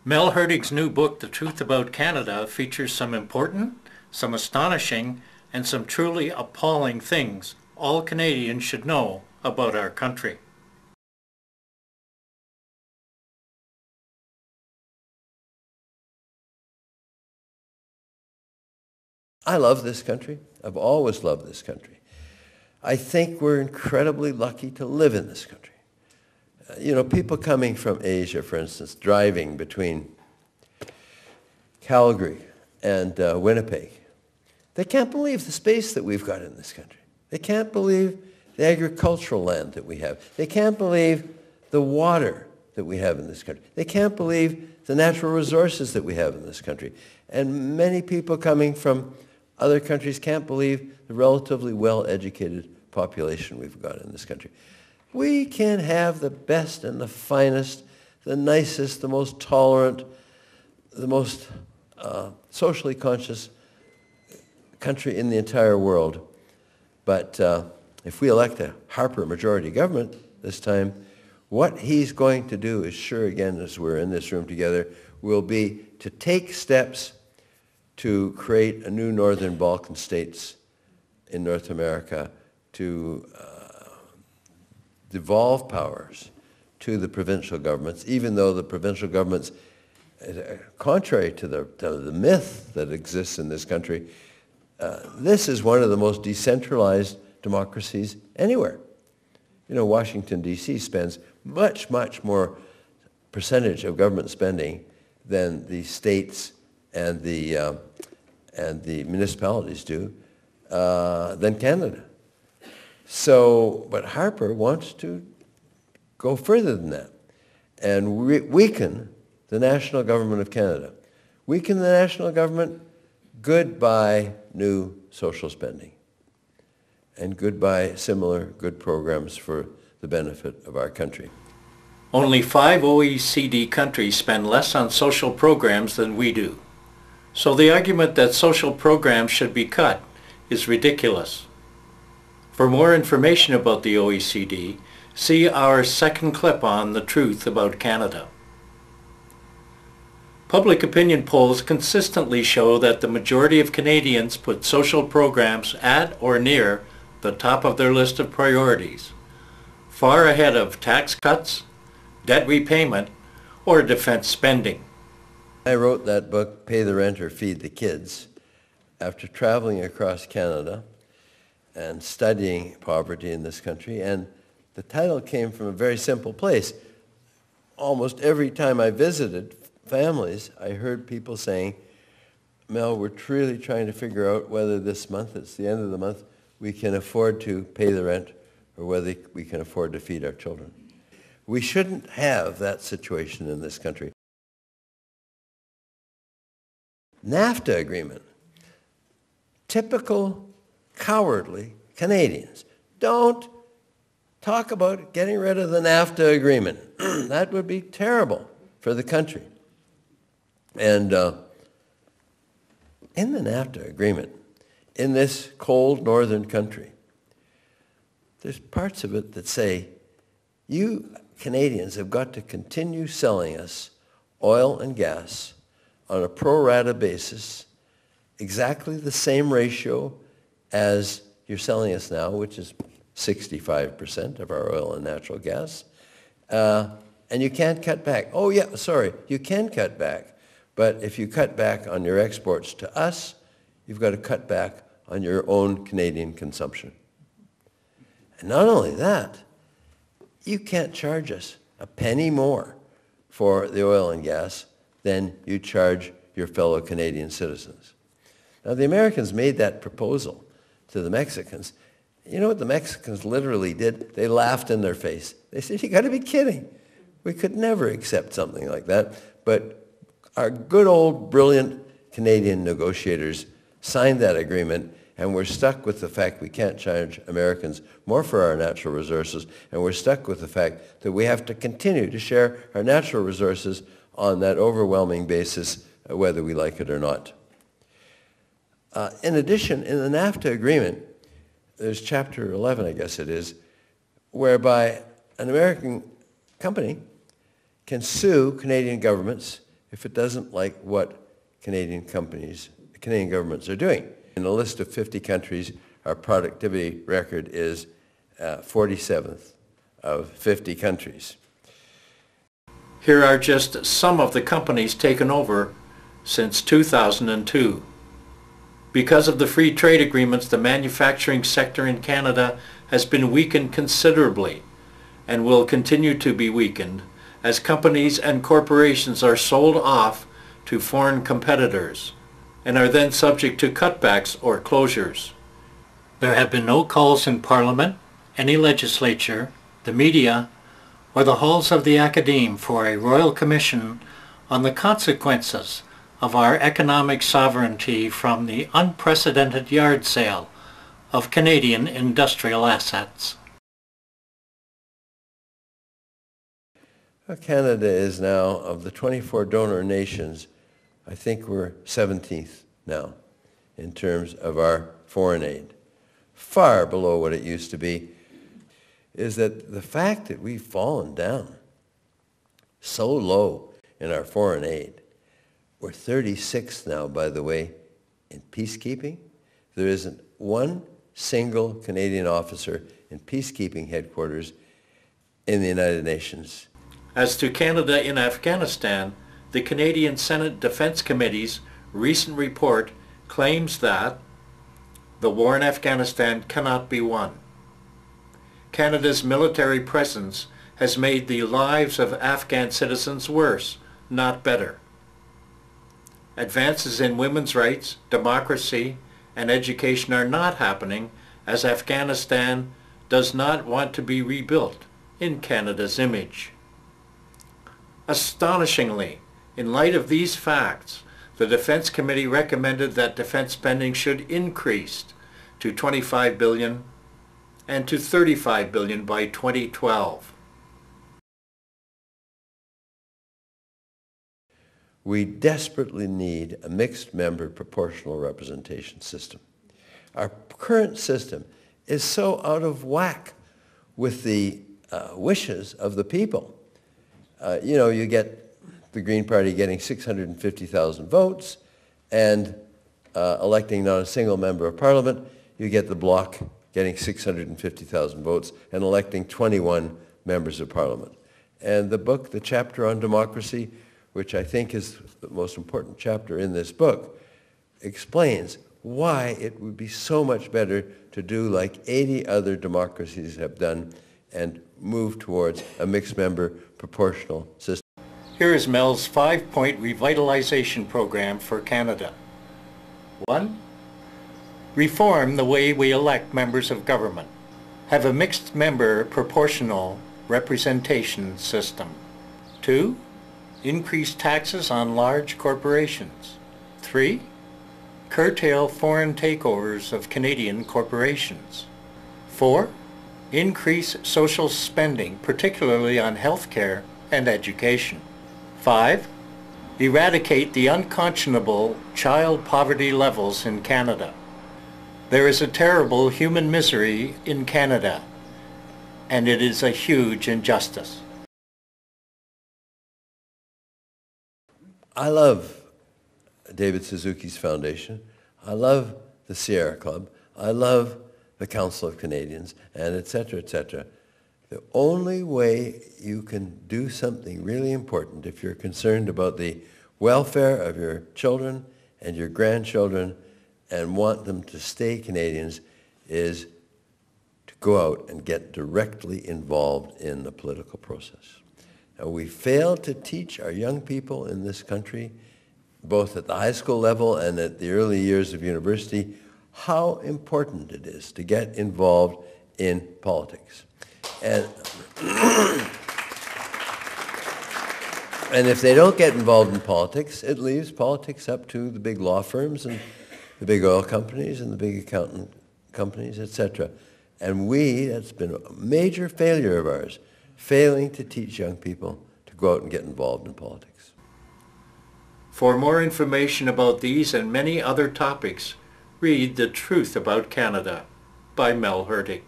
Mel Herding's new book, The Truth About Canada, features some important, some astonishing, and some truly appalling things all Canadians should know about our country. I love this country. I've always loved this country. I think we're incredibly lucky to live in this country. People coming from Asia, for instance, driving between Calgary and Winnipeg, they can't believe the space that we've got in this country. They can't believe the agricultural land that we have. They can't believe the water that we have in this country. They can't believe the natural resources that we have in this country. And many people coming from other countries can't believe the relatively well-educated population we've got in this country. We can have the best and the finest, the nicest, the most tolerant, the most socially conscious country in the entire world. But if we elect a Harper majority government this time, what he's going to do is sure, again, as we're in this room together, will be to take steps to create a new Northern Balkan states in North America, to devolve powers to the provincial governments, even though the provincial governments, contrary to the myth that exists in this country, this is one of the most decentralized democracies anywhere. Washington, D.C. spends much, much more percentage of government spending than the states and the municipalities do than Canada. So, but Harper wants to go further than that and weaken the national government of Canada. Weaken the national government, goodbye new social spending, and goodbye similar good programs for the benefit of our country. Only 5 OECD countries spend less on social programs than we do. So the argument that social programs should be cut is ridiculous. For more information about the OECD, see our second clip on The Truth About Canada. Public opinion polls consistently show that the majority of Canadians put social programs at or near the top of their list of priorities, far ahead of tax cuts, debt repayment, or defense spending. I wrote that book, Pay the Rent or Feed the Kids, after traveling across Canada and studying poverty in this country. And the title came from a very simple place. Almost every time I visited families, I heard people saying, Mel, we're really trying to figure out whether this month, it's the end of the month, we can afford to pay the rent or whether we can afford to feed our children. We shouldn't have that situation in this country. NAFTA agreement. Typical cowardly Canadians. Don't talk about getting rid of the NAFTA agreement. That would be terrible for the country. And in the NAFTA agreement, in this cold northern country, there's parts of it that say, you Canadians have got to continue selling us oil and gas on a pro rata basis, exactly the same ratio as you're selling us now, which is 65% of our oil and natural gas. And you can't cut back. Oh yeah, sorry, you can cut back. But if you cut back on your exports to us, you've got to cut back on your own Canadian consumption. And not only that, you can't charge us a penny more for the oil and gas than you charge your fellow Canadian citizens. Now, the Americans made that proposal to the Mexicans. You know what the Mexicans literally did? They laughed in their face. They said, you got to be kidding. We could never accept something like that. But our good old, brilliant Canadian negotiators signed that agreement, and we're stuck with the fact we can't charge Americans more for our natural resources, and we're stuck with the fact that we have to continue to share our natural resources on that overwhelming basis, whether we like it or not. In addition, in the NAFTA agreement, there's Chapter 11, I guess it is, whereby an American company can sue Canadian governments if it doesn't like what Canadian governments are doing. In a list of 50 countries, our productivity record is 47th of 50 countries. Here are just some of the companies taken over since 2002. Because of the free trade agreements, the manufacturing sector in Canada has been weakened considerably and will continue to be weakened as companies and corporations are sold off to foreign competitors and are then subject to cutbacks or closures. There have been no calls in Parliament, any legislature, the media, or the halls of the Academe for a Royal Commission on the consequences of our economic sovereignty from the unprecedented yard sale of Canadian industrial assets. Canada is now, of the 24 donor nations, I think we're 17th now in terms of our foreign aid. Far below what it used to be. Is that the fact that we've fallen down so low in our foreign aid. We're 36th now, by the way, in peacekeeping. There isn't one single Canadian officer in peacekeeping headquarters in the United Nations. As to Canada in Afghanistan, the Canadian Senate Defense Committee's recent report claims that the war in Afghanistan cannot be won. Canada's military presence has made the lives of Afghan citizens worse, not better. Advances in women's rights, democracy, and education are not happening as Afghanistan does not want to be rebuilt in Canada's image. Astonishingly, in light of these facts, the Defense Committee recommended that defense spending should increase to $25 billion and to $35 billion by 2012. We desperately need a mixed-member proportional representation system. Our current system is so out of whack with the wishes of the people. You get the Green Party getting 650,000 votes and electing not a single member of Parliament. You get the Bloc getting 650,000 votes and electing 21 members of Parliament. And the book, the chapter on democracy, which I think is the most important chapter in this book, explains why it would be so much better to do like 80 other democracies have done and move towards a mixed-member proportional system. Here is Mel's 5-point revitalization program for Canada. 1. Reform the way we elect members of government. Have a mixed-member proportional representation system. 2. Increase taxes on large corporations. 3. Curtail foreign takeovers of Canadian corporations. 4. Increase social spending, particularly on health care and education. 5. Eradicate the unconscionable child poverty levels in Canada. There is a terrible human misery in Canada, and it is a huge injustice. I love David Suzuki's foundation. I love the Sierra Club. I love the Council of Canadians, and et cetera, et cetera. The only way you can do something really important if you're concerned about the welfare of your children and your grandchildren and want them to stay Canadians is to go out and get directly involved in the political process. Now, we fail to teach our young people in this country, both at the high school level and at the early years of university, how important it is to get involved in politics. And if they don't get involved in politics, it leaves politics up to the big law firms and the big oil companies and the big accountant companies, etc. And that's been a major failure of ours, failing to teach young people to go out and get involved in politics. For more information about these and many other topics, read The Truth About Canada by Mel Hurtig.